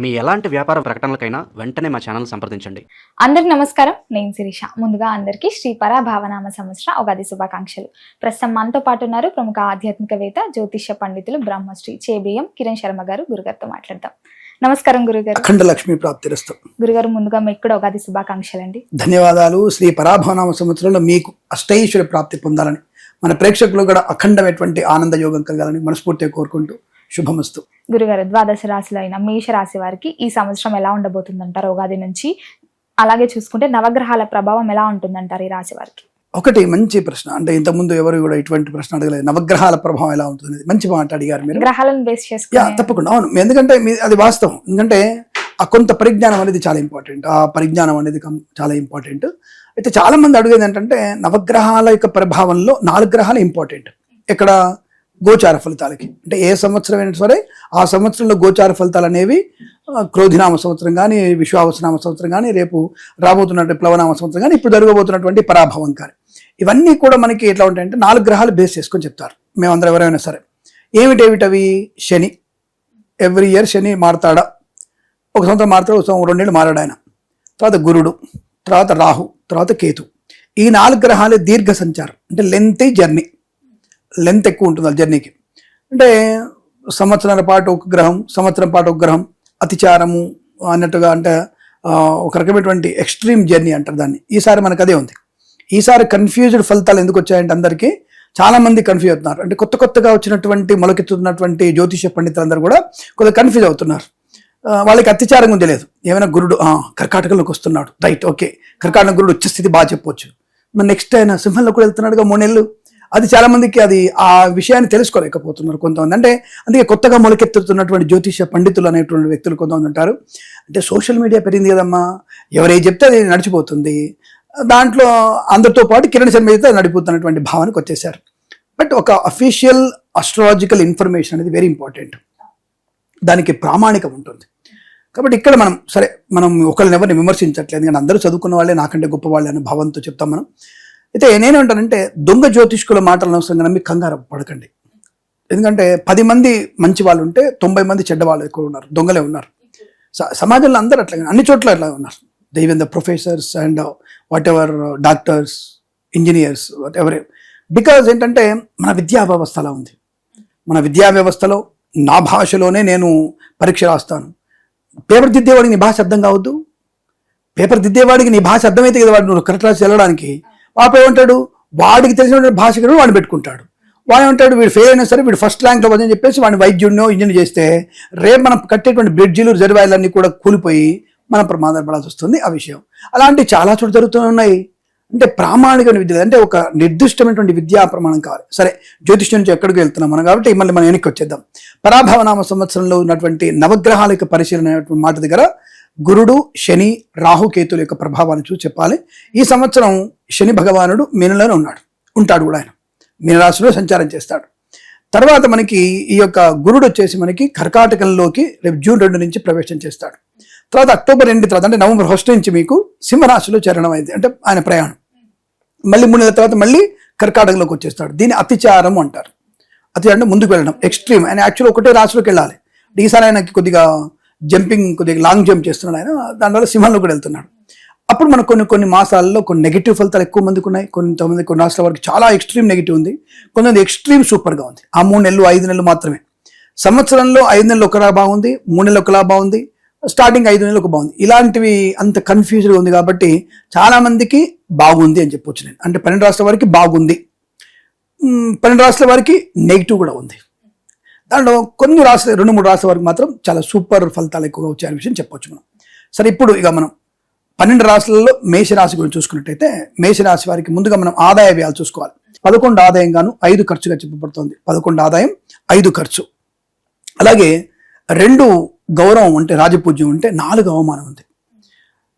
మీ ఎలాంటి వ్యాపార ప్రకటనలకైనా వెంటనే మా ఛానల్ సంప్రదించండి. అందరికి నమస్కారం, నేను శిరీష. ముందుగా అందరికీ శ్రీ పరాభావనామ సంవత్సర ఉగాది శుభాకాంక్షలు. ప్రస్తుతం మనతో పాటు ఉన్నారు ప్రముఖ ఆధ్యాత్మికవేత్త, జ్యోతిష్య పండితులు బ్రహ్మశ్రీ చేబిఎం కిరణ్ శర్మ గారు. గురుగారితో మాట్లాడతాం. నమస్కారం గురుగారు. అఖండ లక్ష్మీ ప్రాప్తిరస్తు. గురుగారు, ముందుగా మీకు కూడా ఉగాది శుభాకాంక్షలు అండి. ధన్యవాదాలు. శ్రీ పరాభవనామ సంవత్సరంలో మీకు అష్టైశ్వర్య ప్రాప్తి పొందాలని, మన ప్రేక్షకులు కూడా అఖండమైనటువంటి ఆనంద యోగం కలగాలని మనస్ఫూర్తిగా కోరుకుంటూ శుభమస్తు. గురుగారు, ద్వాదశ రాశిలో అయిన మేష రాశి వారికి ఈ సంవత్సరం ఎలా ఉండబోతుందంటారు ఉగాది నుంచి? అలాగే చూసుకుంటే నవగ్రహాల ప్రభావం ఎలా ఉంటుందంటారు ఈ రాశి వారికి? ఒకటి మంచి ప్రశ్న. అంటే ఇంతకుముందు ఎవరు కూడా ఇటువంటి ప్రశ్న అడగలేదు. నవగ్రహాల ప్రభావం ఎలా ఉంటుంది, మంచి మాట అడిగారు మీరు. గ్రహాలను బేస్ చేసుకుని తప్పకుండా. అవును, ఎందుకంటే అది వాస్తవం. ఎందుకంటే ఆ కొంత పరిజ్ఞానం అనేది చాలా ఇంపార్టెంట్. ఆ పరిజ్ఞానం అనేది చాలా ఇంపార్టెంట్. అయితే చాలా మంది అడిగేది ఏంటంటే నవగ్రహాల యొక్క ప్రభావంలో 4 గ్రహాలు ఇంపార్టెంట్. ఇక్కడ గోచార ఫలితాలకి, అంటే ఏ సంవత్సరం అయినా సరే ఆ సంవత్సరంలో గోచార ఫలితాలు అనేవి క్రోధినామ సంవత్సరం కానీ, విశ్వావసనామ సంవత్సరం కానీ, రేపు రాబోతున్నటువంటి ప్లవనామ సంవత్సరం కానీ, ఇప్పుడు జరగబోతున్నటువంటి పరాభవం కానీ, ఇవన్నీ కూడా మనకి ఎట్లా ఉంటాయంటే 4 గ్రహాలు బేస్ చేసుకొని చెప్తారు. మేమందరం ఎవరైనా సరే ఏమిటవి? శని. ఎవ్రీ ఇయర్ శని మారతాడా? ఒక సంవత్సరం మారుతాడు, ఒక 2 ఏళ్ళు మారాడు ఆయన. తర్వాత గురుడు, తర్వాత రాహు, తర్వాత కేతు. ఈ 4 గ్రహాలే దీర్ఘ సంచారం, అంటే లెంత్ జర్నీ. లెంత్ ఎక్కువ ఉంటుంది ఆ జర్నీకి. అంటే సంవత్సరాల పాటు ఒక గ్రహం, సంవత్సరం పాటు ఒక గ్రహం, అతిచారము అన్నట్టుగా, అంటే ఒక రకమైనటువంటి ఎక్స్ట్రీమ్ జర్నీ అంటారు దాన్ని. ఈసారి మనకు అదే ఉంది. ఈసారి కన్ఫ్యూజ్డ్ ఫలితాలు ఎందుకు వచ్చాయంటే అందరికీ చాలా మంది కన్ఫ్యూజ్ అవుతున్నారు. అంటే కొత్తగా వచ్చినటువంటి మొలకెత్తున్నటువంటి జ్యోతిష పండితులందరూ కూడా కొద్దిగా కన్ఫ్యూజ్ అవుతున్నారు. వాళ్ళకి అత్యాచారం ఉంది లేదు. ఏమైనా గురుడు కర్కాటకంలోకి వస్తున్నాడు, రైట్, ఓకే, కర్కాటక గురుడు వచ్చే స్థితి బాగా చెప్పొచ్చు. మరి నెక్స్ట్ ఆయన సింహంలో కూడా వెళ్తున్నాడుగా 3 నెలలు. అది చాలా మందికి ఆ విషయాన్ని తెలుసుకోలేకపోతున్నారు కొంతమంది. అంటే అందుకే కొత్తగా మొలకెత్తుతున్నటువంటి జ్యోతిష పండితులు అనేటువంటి వ్యక్తులు కొంతమంది ఉంటారు. అంటే సోషల్ మీడియా పెరిగింది కదమ్మా, ఎవరే చెప్తే అది నడిచిపోతుంది, దాంట్లో అందరితో పాటు కిరణ్ శర్మ అయితే నడిపోతున్నటువంటి భావనకు వచ్చేసారు. బట్ ఒక అఫీషియల్ అస్ట్రాలజికల్ ఇన్ఫర్మేషన్ అనేది వెరీ ఇంపార్టెంట్. దానికి ప్రామాణికం ఉంటుంది. కాబట్టి ఇక్కడ మనం ఒకరిని ఎవరిని విమర్శించట్లేదు, కానీ అందరూ చదువుకున్న వాళ్ళే నాకంటే గొప్ప వాళ్ళే అనే భావంతో చెప్తాం మనం. అయితే నేనేమంటానంటే దొంగ జ్యోతిష్కుల మాటలను అవసరంగా నమ్మి కంగారు పడకండి. ఎందుకంటే 10 మంది మంచి వాళ్ళు ఉంటే 90 మంది చెడ్డ వాళ్ళు ఎక్కువ ఉన్నారు, దొంగలే ఉన్నారు. సమాజంలో అందరూ అట్లా, అన్ని చోట్ల అట్లా ఉన్నారు. Even the professors and what ever doctors, engineers, what ever. Because ఏంటంటే మన విద్యా వ్యవస్థ అలా ఉంది. మన విద్యా వ్యవస్థలో నా భాషలోనే నేను పరీక్ష రాస్తాను. పేపర్ దిద్దేవాడికి నీ భాష అర్థం కావద్దు. పేపర్ దిద్దేవాడికి నీ భాష అర్థమైతే కదా వాడు నువ్వు కరెక్ట్ రాసి వెళ్ళడానికి. వాడు ఏమంటాడు, వాడికి తెలిసిన భాషకుడు వాడిని పెట్టుకుంటాడు. వాడు ఏమంటాడు, వీడు ఫెయిల్ అయినా సరే వీడు ఫస్ట్ ర్యాంక్లో వద్దని చెప్పేసి వాడిని వైద్యుడినో ఇంజనీర్ చేస్తే రేపు మనం కట్టేటువంటి బ్రిడ్జిలు, రిజర్వాయర్లన్నీ కూడా కూలిపోయి మనం ప్రమాదం పడాల్సి వస్తుంది. ఆ విషయం అలాంటివి చాలా చోట్ల జరుగుతున్నాయి. అంటే ప్రామాణికమైన విద్య, అంటే ఒక నిర్దిష్టమైనటువంటి విద్యా ప్రమాణం కావాలి. సరే, జ్యోతిష్యం నుంచి ఎక్కడికి వెళ్తున్నాం మనం, కాబట్టి మళ్ళీ మనం వెనక్కి వచ్చేద్దాం. పరాభవనామ సంవత్సరంలో ఉన్నటువంటి నవగ్రహాల యొక్క పరిశీలన అనేటువంటి మాట దగ్గర గురుడు, శని, రాహు, కేతుల యొక్క ప్రభావాన్ని చూసి చెప్పాలి. ఈ సంవత్సరం శని భగవానుడు మీనంలోనే ఉంటాడు కూడా. ఆయన మీనరాశిలో సంచారం చేస్తాడు. తర్వాత మనకి ఈ యొక్క గురుడు వచ్చేసి మనకి కర్కాటకంలోకి రేపు జూన్ 2 నుంచి ప్రవేశం చేస్తాడు. తర్వాత అక్టోబర్ 2 తర్వాత, అంటే నవంబర్ 1 నుంచి మీకు సింహరాశిలో చరణం అయింది, అంటే ఆయన ప్రయాణం. మళ్ళీ 3 నెలల తర్వాత మళ్ళీ కర్కాటకంలోకి వచ్చేస్తాడు. దీన్ని అతిచారం అంటారు. అతి అంటే ముందుకు వెళ్ళడం, ఎక్స్ట్రీమ్. ఆయన యాక్చువల్ ఒకటే రాశిలోకి వెళ్ళాలి. ఈసారి ఆయనకి కొద్దిగా లాంగ్ జంప్ చేస్తున్నాడు ఆయన, దానివల్ల సింహంలో కూడా వెళ్తున్నాడు. అప్పుడు మనకు కొన్ని మాసాల్లో కొన్ని నెగిటివ్ ఫలితాలు ఎక్కువ మందికి ఉన్నాయి. కొన్ని రాష్ట్రాల వరకు చాలా ఎక్స్ట్రీమ్ నెగిటివ్ ఉంది, కొంతమంది ఎక్స్ట్రీమ్ సూపర్గా ఉంది. ఆ 3 నెలలు 5 నెలలు మాత్రమే. సంవత్సరంలో 5 నెలలు ఒకలా బాగుంది, 3 నెలలు ఒకలా బాగుంది, స్టార్టింగ్ 5 నెలలు ఒక బాగుంది. ఇలాంటివి అంత కన్ఫ్యూజ్గా ఉంది. కాబట్టి చాలా మందికి బాగుంది అని చెప్పొచ్చు నేను. అంటే 12 రాష్ట్రాల వారికి బాగుంది, 12 రాష్ట్రాల వారికి నెగిటివ్ కూడా ఉంది. దాంట్లో కొన్ని రాష్ట్రాలు 2-3 రాష్ట్రాల వరకు మాత్రం చాలా సూపర్ ఫలితాలు ఎక్కువగా వచ్చాయనే విషయం చెప్పొచ్చు మనం. సరే, ఇప్పుడు ఇక మనం 12 రాశులలో మేషరాశి గురించి చూసుకున్నట్టయితే, మేషరాశి వారికి ముందుగా మనం ఆదాయ వ్యయాలు చూసుకోవాలి. 11 ఆదాయం గాను 5 ఖర్చుగా చెప్పబడుతుంది. 11 ఆదాయం 5 ఖర్చు. అలాగే 2 గౌరవం అంటే రాజపూజ్యం ఉంటే, 4 అవమానం ఉంది.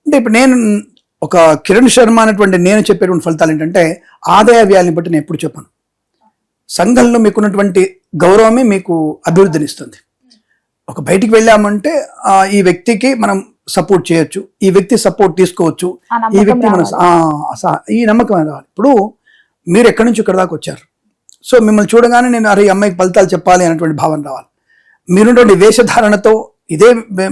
అంటే ఇప్పుడు నేను ఒక కిరణ్ శర్మ అనేటువంటి నేను చెప్పేటువంటి ఫలితాలు ఏంటంటే ఆదాయ వ్యయాలని బట్టి నేను ఎప్పుడు చెప్పాను. సంఘంలో మీకున్నటువంటి గౌరవమే మీకు అభివృద్ధినిస్తుంది. ఒక బయటికి వెళ్ళామంటే ఈ వ్యక్తికి మనం సపోర్ట్ చేయొచ్చు, ఈ వ్యక్తి సపోర్ట్ తీసుకోవచ్చు, ఈ వ్యక్తి మనం ఈ నమ్మకం రావాలి. ఇప్పుడు మీరు ఎక్కడి నుంచి ఇక్కడ దాకా వచ్చారు, సో మిమ్మల్ని చూడగానే నేను అరే అమ్మాయికి ఫలితాలు చెప్పాలి అనేటువంటి భావన రావాలి. మీరున్నటువంటి వేషధారణతో ఇదే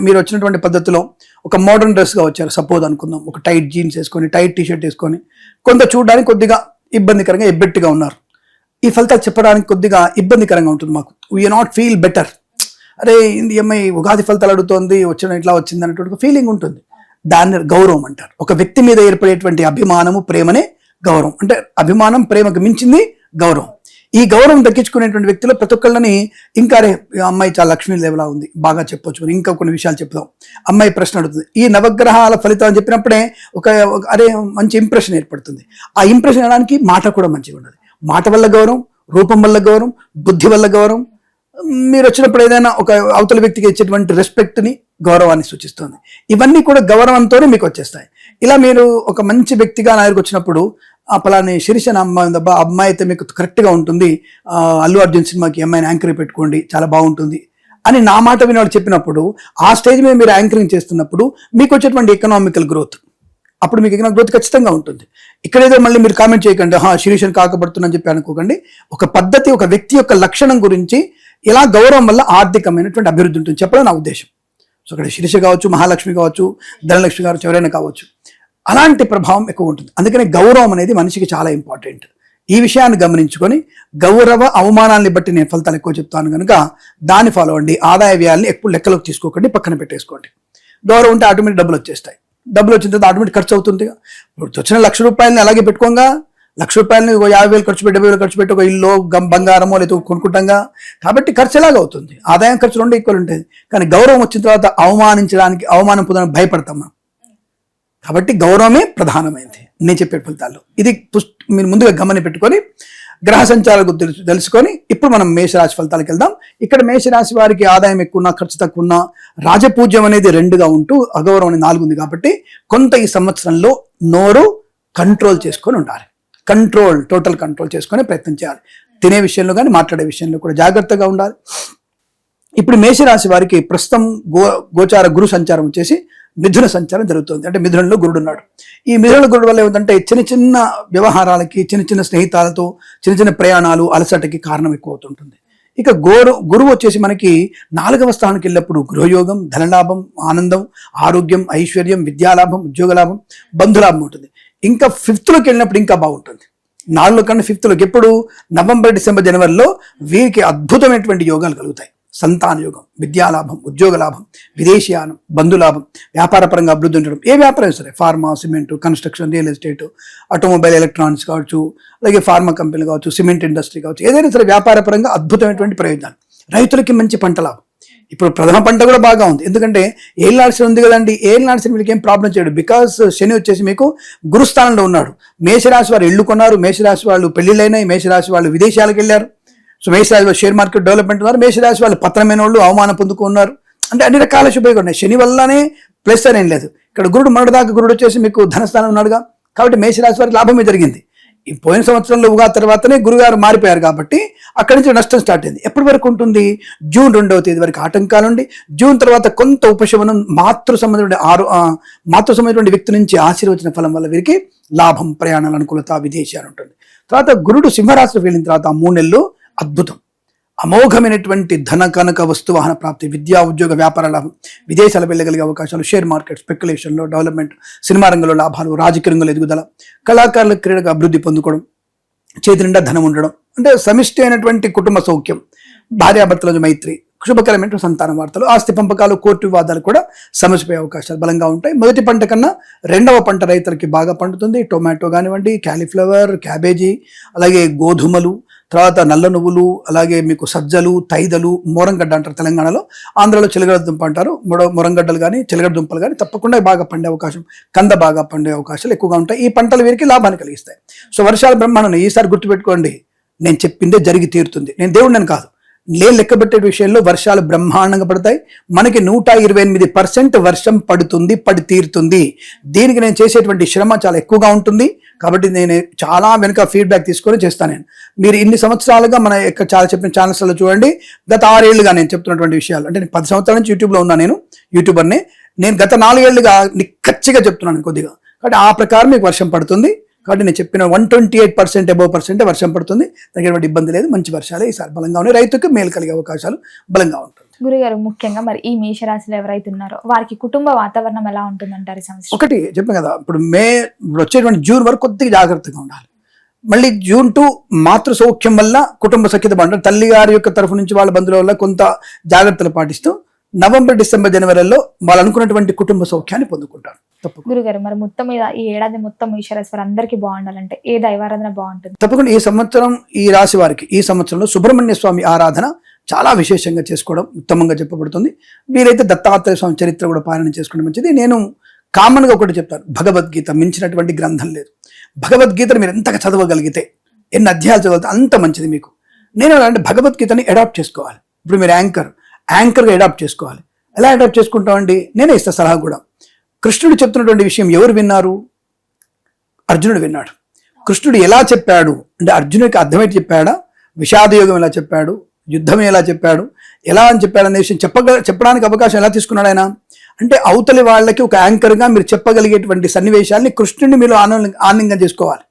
మీరు వచ్చినటువంటి పద్ధతిలో ఒక మోడర్న్ డ్రెస్గా వచ్చారు సపోజ్ అనుకుందాం, ఒక టైట్ జీన్స్ వేసుకొని టైట్ టీషర్ట్ వేసుకొని కొంత చూడడానికి కొద్దిగా ఇబ్బందికరంగా ఎబ్బెట్టుగా ఉన్నారు. ఈ ఫలితాలు చెప్పడానికి కొద్దిగా ఇబ్బందికరంగా ఉంటుంది మాకు. We not feel better. అరే ఈ అమ్మాయి ఉగాది ఫలితాలు అడుగుతోంది, వచ్చిన ఇట్లా వచ్చింది అనేటువంటి ఫీలింగ్ ఉంటుంది. దాన్ని గౌరవం అంటారు. ఒక వ్యక్తి మీద ఏర్పడేటువంటి అభిమానము, ప్రేమనే గౌరవం. అంటే అభిమానం ప్రేమకు మించింది గౌరవం. ఈ గౌరవం దక్కించుకునేటువంటి వ్యక్తులు ప్రతి ఒక్కళ్ళని ఇంకా రే అమ్మాయి చాలా లక్ష్మీదేవిలా ఉంది, బాగా చెప్పొచ్చు, ఇంకా కొన్ని విషయాలు చెప్తాం. అమ్మాయి ప్రశ్న అడుగుతుంది. ఈ నవగ్రహాల ఫలితం చెప్పినప్పుడే ఒక అరే మంచి ఇంప్రెషన్ ఏర్పడుతుంది. ఆ ఇంప్రెషన్ అనడానికి మాట కూడా మంచిగా ఉండదు. మాట వల్ల గౌరవం, రూపం వల్ల గౌరవం, బుద్ధి వల్ల గౌరవం. మీరు వచ్చినప్పుడు ఏదైనా ఒక అవతల వ్యక్తికి ఇచ్చేటువంటి రెస్పెక్ట్ని, గౌరవాన్ని సూచిస్తుంది. ఇవన్నీ కూడా గౌరవంతోనే మీకు వచ్చేస్తాయి. ఇలా మీరు ఒక మంచి వ్యక్తిగా నా దగ్గరికి వచ్చినప్పుడు ఆ పలాని శిరీష అమ్మాయి ఉందబ్బా, అమ్మాయి అయితే మీకు కరెక్ట్గా ఉంటుంది, అల్లు అర్జున్ సినిమాకి అమ్మాయిని యాంకర్ పెట్టుకోండి చాలా బాగుంటుంది అని నా మాట విని చెప్పినప్పుడు, ఆ స్టేజ్ మీద మీరు యాంకరింగ్ చేస్తున్నప్పుడు మీకు వచ్చేటువంటి ఎకనామికల్ గ్రోత్, అప్పుడు మీకు ఎకనామిక్ గ్రోత్ ఖచ్చితంగా ఉంటుంది. ఇక్కడేదో మళ్ళీ మీరు కామెంట్ చేయకండి, శిరీషను కాకపడుతుందని చెప్పి అనుకోకండి. ఒక పద్ధతి, ఒక వ్యక్తి యొక్క లక్షణం గురించి ఇలా గౌరవం వల్ల ఆర్థికమైనటువంటి అభివృద్ధి ఉంటుంది చెప్పడం నా ఉద్దేశం. సో అక్కడ శిరీష కావచ్చు, మహాలక్ష్మి కావచ్చు, ధనలక్ష్మి కావచ్చు, ఎవరైనా కావచ్చు, అలాంటి ప్రభావం ఎక్కువ ఉంటుంది. అందుకని గౌరవం అనేది మనిషికి చాలా ఇంపార్టెంట్. ఈ విషయాన్ని గమనించుకొని గౌరవ అవమానాన్ని బట్టి నేను ఫలితాలు ఎక్కువ చెప్తాను కనుక దాన్ని ఫాలో అవ్వండి. ఆదాయ వ్యయాల్ని ఎక్కువ లెక్కలోకి తీసుకోకండి, పక్కన పెట్టేసుకోండి. గౌరవం ఉంటే ఆటోమేటిక్ డబ్బులు వచ్చేస్తాయి. డబ్బులు వచ్చిన తర్వాత ఆటోమేటిక్ ఖర్చు అవుతుంది. ఇప్పుడు వచ్చిన ₹1,00,000 అలాగే పెట్టుకోగా, ₹1,00,000 50,000 ఖర్చు పెట్టి, 70,000 ఖర్చు పెట్టి ఒక ఇల్లు బంగారమో లేదా కొనుక్కుంటాంగా. కాబట్టి ఖర్చు ఎలాగ అవుతుంది? ఆదాయం ఖర్చు రెండు ఈక్వల్ ఉంటుంది. కానీ గౌరవం వచ్చిన తర్వాత అవమానించడానికి, అవమానం పొందడానికి భయపడతాం మనం. కాబట్టి గౌరవమే ప్రధానమైనది నేను చెప్పే ఫలితాల్లో. ఇది మీరు ముందుగా గమని పెట్టుకొని గ్రహ సంచారాలు తెలుసుకొని ఇప్పుడు మనం మేషరాశి ఫలితాలకు వెళ్దాం. ఇక్కడ మేషరాశి వారికి ఆదాయం ఎక్కువ, ఖర్చు తక్కువ ఉన్నా, రాజపూజ్యం అనేది 2గా ఉంటూ అగౌరవం అనేది 4 ఉంది. కాబట్టి కొంత ఈ సంవత్సరంలో నోరు కంట్రోల్ చేసుకొని ఉండాలి. టోటల్ కంట్రోల్ చేసుకొని ప్రయత్నం చేయాలి. తినే విషయంలో కానీ మాట్లాడే విషయంలో కూడా జాగ్రత్తగా ఉండాలి. ఇప్పుడు మేషరాశి వారికి ప్రస్తుతం గోచార గురు సంచారం వచ్చేసి మిథున సంచారం జరుగుతుంది. అంటే మిథునంలో గురుడు ఉన్నాడు. ఈ మిథున గురుడు వల్ల ఏమిటంటే చిన్న వ్యవహారాలకి, చిన్న స్నేహితాలతో చిన్న ప్రయాణాలు, అలసటకి కారణం ఎక్కువ అవుతుంటుంది. ఇక గురువు వచ్చేసి మనకి 4వ స్థానానికి వెళ్ళినప్పుడు గృహయోగం, ధనలాభం, ఆనందం, ఆరోగ్యం, ఐశ్వర్యం, విద్యాలాభం, ఉద్యోగలాభం, బంధులాభం ఉంటుంది. ఇంకా 5th వెళ్ళినప్పుడు ఇంకా బాగుంటుంది. 4 కన్నా 5th ఎప్పుడు నవంబర్, డిసెంబర్, జనవరిలో వీరికి అద్భుతమైనటువంటి యోగాలు కలుగుతాయి. సంతాన యోగం, విద్యాలాభం, ఉద్యోగ లాభం, విదేశీయానం, బంధులాభం, వ్యాపార పరంగా అభివృద్ధి ఉండడం. ఏ వ్యాపారం సరే, pharma, cement, construction, real estate, automobile, electronics కావచ్చు, అలాగే ఫార్మా కంపెనీలు కావచ్చు, సిమెంట్ ఇండస్ట్రీ కావచ్చు, ఏదైనా సరే వ్యాపార పరంగా అద్భుతమైనటువంటి ప్రయోజనాలు. రైతులకి మంచి పంట లాభం. ఇప్పుడు ప్రథమ పంట కూడా బాగా ఉంది. ఎందుకంటే ఏళ్ళనాడ్సి ఉంది కదండి, ఏళ్ళనాడ్సి వీళ్ళకి ఏం ప్రాబ్లం చేయడు. బికాస్ శని వచ్చేసి మీకు గురుస్థానంలో ఉన్నాడు. మేషరాశి వారు ఇళ్ళు కొన్నారు, మేషరాశి వాళ్ళు పెళ్లిళ్ళైనాయి, మేషరాశి వాళ్ళు విదేశాలకు వెళ్ళారు. సో మేషరాశి వాళ్ళు షేర్ మార్కెట్ డెవలప్మెంట్ ఉన్నారు, మేషరాశి వాళ్ళు పత్రమైన వాళ్ళు అవమానం పొందుకున్నారు. అంటే అన్ని రకాల శుభ్రంగా ఉన్నాయి. శని వల్లనే ప్లస్ అనేం లేదు. ఇక్కడ గురుడు మొన్నటిదాకా గురుడు వచ్చేసి మీకు ధనస్థానం ఉన్నాడుగా. కాబట్టి మేషరాశి వారికి లాభమే జరిగింది. ఈ పోయిన సంవత్సరంలో ఉగాది తర్వాతనే గురుగారు మారిపోయారు కాబట్టి అక్కడి నుంచి నష్టం స్టార్ట్ అయింది. ఎప్పటి వరకు ఉంటుంది? జూన్ 2వ తేదీ వరకు ఆటంకాలు ఉండి, జూన్ తర్వాత కొంత ఉపశమనం, మాతృ సంబంధమైన వ్యక్తి నుంచి ఆశీర్వచన ఫలం వల్ల వీరికి లాభం, ప్రయాణాల అనుకూలత, విదేశాలు ఉంటుంది. తర్వాత గురుడు సింహరాశిలోకి వెళ్ళిన తర్వాత 3 నెలలు అద్భుతం, అమోఘమైనటువంటి ధన కనక వస్తు వాహన ప్రాప్తి, విద్యా ఉద్యోగ వ్యాపార లాభం, విదేశాలు వెళ్ళగలిగే అవకాశాలు, షేర్ మార్కెట్, స్పెక్యులేషన్లో డెవలప్మెంట్, సినిమా రంగంలో లాభాలు, రాజకీయ రంగంలో ఎదుగుదల, కళాకారుల క్రీడగా అభివృద్ధి పొందుకోవడం, చేతి నిండా ధనం ఉండడం, అంటే సమిష్టి అయినటువంటి కుటుంబ సౌఖ్యం, భార్యాభర్తల మైత్రి, శుభకరమైన సంతాన వార్తలు, ఆస్తి పంపకాలు, కోర్టు వివాదాలు కూడా సమస్యపోయే అవకాశాలు బలంగా ఉంటాయి. మొదటి పంట కన్నా 2వ పంట రైతులకి బాగా పండుతుంది. టొమాటో కానివ్వండి, క్యాలీఫ్లవర్, క్యాబేజీ, అలాగే గోధుమలు, తర్వాత నల్ల నువ్వులు, అలాగే మీకు సజ్జలు, తైదలు, మోరంగడ్డ అంటారు తెలంగాణలో, ఆంధ్రలో చిలగడ దుంప అంటారు. మొరంగడ్డలు కానీ చిలగడ దుంపలు కానీ తప్పకుండా బాగా పండే అవకాశం, కంద బాగా పండే అవకాశాలు ఎక్కువగా ఉంటాయి. ఈ పంటలు వీరికి లాభాన్ని కలిగిస్తాయి. సో వర్షాలు బ్రహ్మాండం. ఈసారి గుర్తుపెట్టుకోండి, నేను చెప్పిందే జరిగి తీరుతుంది. నేను దేవుడిని కాదు, నేను లెక్కబెట్టే విషయంలో వర్షాలు బ్రహ్మాండంగా పడతాయి. మనకి 128% వర్షం పడి తీరుతుంది. దీనికి నేను చేసేటువంటి శ్రమ చాలా ఎక్కువగా ఉంటుంది. కాబట్టి నేను చాలా వెనుక ఫీడ్బ్యాక్ తీసుకొని చేస్తాను. నేను మీరు ఇన్ని సంవత్సరాలుగా మన యొక్క చాలా చెప్పిన ఛానల్స్లో చూడండి, గత 6 ఏళ్లుగా నేను చెప్తున్నటువంటి విషయాలు, అంటే నేను 10 సంవత్సరాల నుంచి యూట్యూబ్లో ఉన్నాను. నేను యూట్యూబర్ని. నేను గత 4 ఏళ్లుగా నిక్కచ్చిగా చెప్తున్నాను కొద్దిగా. కాబట్టి ఆ ప్రకారం మీకు వర్షం పడుతుంది. కాబట్టి నేను చెప్పిన 128% అబోవ్ వర్షం పడుతుంది. తగినటువంటి ఇబ్బంది లేదు. మంచి వర్షాలే ఈసారి బలంగా ఉన్నాయి. రైతుకు మేలు కలిగే అవకాశాలు బలంగా ఉంటుంది. గురుగారు ముఖ్యంగా మరి ఈ మేషరాశిలో ఎవరైతే ఉన్నారో వారికి కుటుంబ వాతావరణం ఎలా ఉంటుందంటారు ఈ సంవత్సరం? ఒకటి చెప్పాను కదా, ఇప్పుడు వచ్చేటువంటి జూన్ వరకు కొద్దిగా జాగ్రత్తగా ఉండాలి. మళ్ళీ జూన్ 2 మాతృ సౌఖ్యం వల్ల కుటుంబ సఖ్యత బాగుంటుంది. తల్లి గారి యొక్క తరఫు నుంచి వాళ్ళ బంధువుల వల్ల కొంత జాగ్రత్తలు పాటిస్తూ నవంబర్, డిసెంబర్, జనవరిలో వాళ్ళు అనుకున్నటువంటి కుటుంబ సౌఖ్యాన్ని పొందుకుంటారు. తప్పకుండా గురుగారు మరి మొత్తం మీద ఈ ఏడాది మొత్తం మేషరాశి వారు అందరికీ బాగుండాలంటే ఏ దైవారాధన బాగుంటుంది? తప్పకుండా ఈ సంవత్సరం ఈ రాశి వారికి ఈ సంవత్సరంలో సుబ్రహ్మణ్య స్వామి ఆరాధన చాలా విశేషంగా చేసుకోవడం ఉత్తమంగా చెప్పబడుతుంది. వీరైతే దత్తాత్రేయ స్వామి చరిత్ర కూడా పాలన చేసుకోవడం మంచిది. నేను కామన్గా ఒకటి చెప్తాను, భగవద్గీత మించినటువంటి గ్రంథం లేదు. భగవద్గీతను మీరు ఎంతగా చదవగలిగితే, ఎన్ని అధ్యాయాలు చదవగలిగితే అంత మంచిది మీకు. నేను అంటే భగవద్గీతని అడాప్ట్ చేసుకోవాలి. ఇప్పుడు మీరు యాంకర్గా అడాప్ట్ చేసుకోవాలి. ఎలా అడాప్ట్ చేసుకుంటామండి? నేనే ఇస్తా సలహా కూడా. కృష్ణుడు చెప్తున్నటువంటి విషయం ఎవరు విన్నారు? అర్జునుడు విన్నాడు. కృష్ణుడు ఎలా చెప్పాడు అంటే అర్జునుడికి అర్థమైతే చెప్పాడా? విషాదయోగం ఎలా చెప్పాడు, యుద్ధం ఎలా చెప్పాడు, ఎలా అని చెప్పాడు అనే విషయం చెప్పడానికి అవకాశం ఎలా తీసుకున్నాడు ఆయన అంటే అవతలి వాళ్ళకి ఒక యాంకర్గా మీరు చెప్పగలిగేటువంటి సన్నివేశాన్ని కృష్ణుడిని మీరు ఆనందంగా చేసుకోవాలి.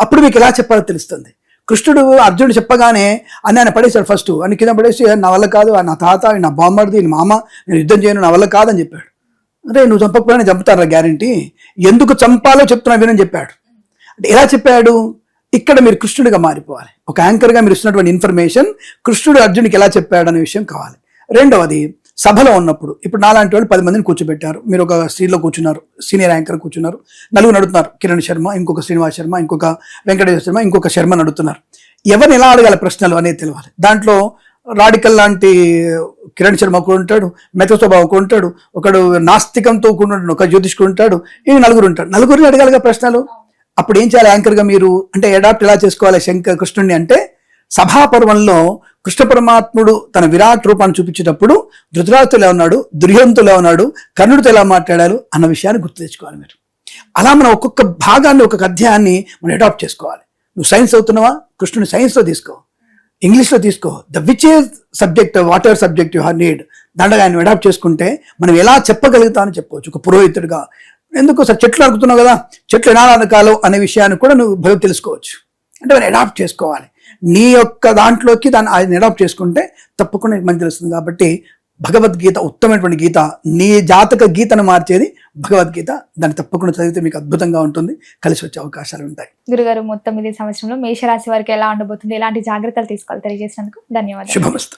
అప్పుడు మీకు ఎలా చెప్పాలో తెలుస్తుంది. కృష్ణుడు అర్జునుడు చెప్పగానే ఆయన పడేశాడు. ఫస్ట్ అని కింద పడేసి నా వల్ల కాదు, నా తాత, నా బామ్మడిది, నా మామ, నేను యుద్ధం చేయను, నా వల్ల కాదని చెప్పాడు. అరే నువ్వు చంపకపోయినా చంపుతారా గ్యారంటీ, ఎందుకు చంపాలో చెప్తున్నా వినని చెప్పాడు. అంటే ఎలా చెప్పాడు? ఇక్కడ మీరు కృష్ణుడిగా మారిపోవాలి. ఒక యాంకర్గా మీరు ఇస్తున్నటువంటి ఇన్ఫర్మేషన్ కృష్ణుడు అర్జునుడికి ఎలా చెప్పాడు అనే విషయం కావాలి. రెండవది, సభలో ఉన్నప్పుడు ఇప్పుడు నాలాంటి వాళ్ళు 10 మందిని కూర్చోబెట్టారు. మీరు ఒక స్త్రీలో కూర్చున్నారు, సీనియర్ యాంకర్ కూర్చున్నారు, నలుగురు నడుతున్నారు. కిరణ్ శర్మ, ఇంకొక శ్రీనివాస్ శర్మ, ఇంకొక వెంకటేశ్వర శర్మ, ఇంకొక శర్మ నడుతున్నారు. ఎవరిని ఎలా అడగాలి ప్రశ్నలు అనేది తెలియాలి. దాంట్లో రాడికల్ లాంటి కిరణ్ శర్మ ఒకడు ఉంటాడు, మెత స్వభావం ఒకడు ఉంటాడు, ఒకడు నాస్తికంతో కూడిన ఒక జ్యోతిష్కుడు ఉంటాడు, ఈ నలుగురు ఉంటాడు. నలుగురిని అడగాలిగా ప్రశ్నలు. అప్పుడు ఏం చేయాలి యాంకర్గా మీరు అంటే అడాప్ట్ ఎలా చేసుకోవాలి కృష్ణుడిని అంటే సభాపర్వంలో కృష్ణ పరమాత్ముడు తన విరాట్ రూపాన్ని చూపించేటప్పుడు ధృతరాష్ట్రుడు ఎలా ఉన్నాడు, దుర్యోధనుడు ఎలా ఉన్నాడు, కర్ణుడితో ఎలా మాట్లాడారు అన్న విషయాన్ని గుర్తు తెచ్చుకోవాలి మీరు. అలా మనం ఒక్కొక్క భాగాన్ని, ఒక్కొక్క అధ్యాయాన్ని మనం అడాప్ట్ చేసుకోవాలి. నువ్వు సైన్స్ అవుతున్నావా, కృష్ణుని సైన్స్లో తీసుకో, ఇంగ్లీష్లో తీసుకో. Which is subject, what ever subject you have need, దాంట్లో ఆయన అడాప్ట్ చేసుకుంటే మనం ఎలా చెప్పగలుగుతామని చెప్పవచ్చు. ఒక పురోహితుడిగా ఎందుకు సార్ చెట్లు నరుకుతున్నావు కదా, చెట్లు ఎలా నరకాలో అనే విషయాన్ని కూడా నువ్వు తెలుసుకోవచ్చు. అంటే మనం అడాప్ట్ చేసుకోవాలి. నీ యొక్క దాంట్లోకి దాన్ని ఆయన అడాప్ట్ చేసుకుంటే తప్పకుండా మంచి తెలుస్తుంది. కాబట్టి భగవద్గీత ఉత్తమైనటువంటి గీత. నీ జాతక గీతను మార్చేది భగవద్గీత. దాన్ని తప్పకుండా చదివితే మీకు అద్భుతంగా ఉంటుంది, కలిసి వచ్చే అవకాశాలు ఉంటాయి. గురుగారు మొత్తం ఇది సంవత్సరంలో మేషరాశి వారికి ఎలా ఉండబోతుంది, ఎలాంటి జాగ్రత్తలు తీసుకోవాలి తెలియజేసినందుకు ధన్యవాదాలు. శుభమస్తు.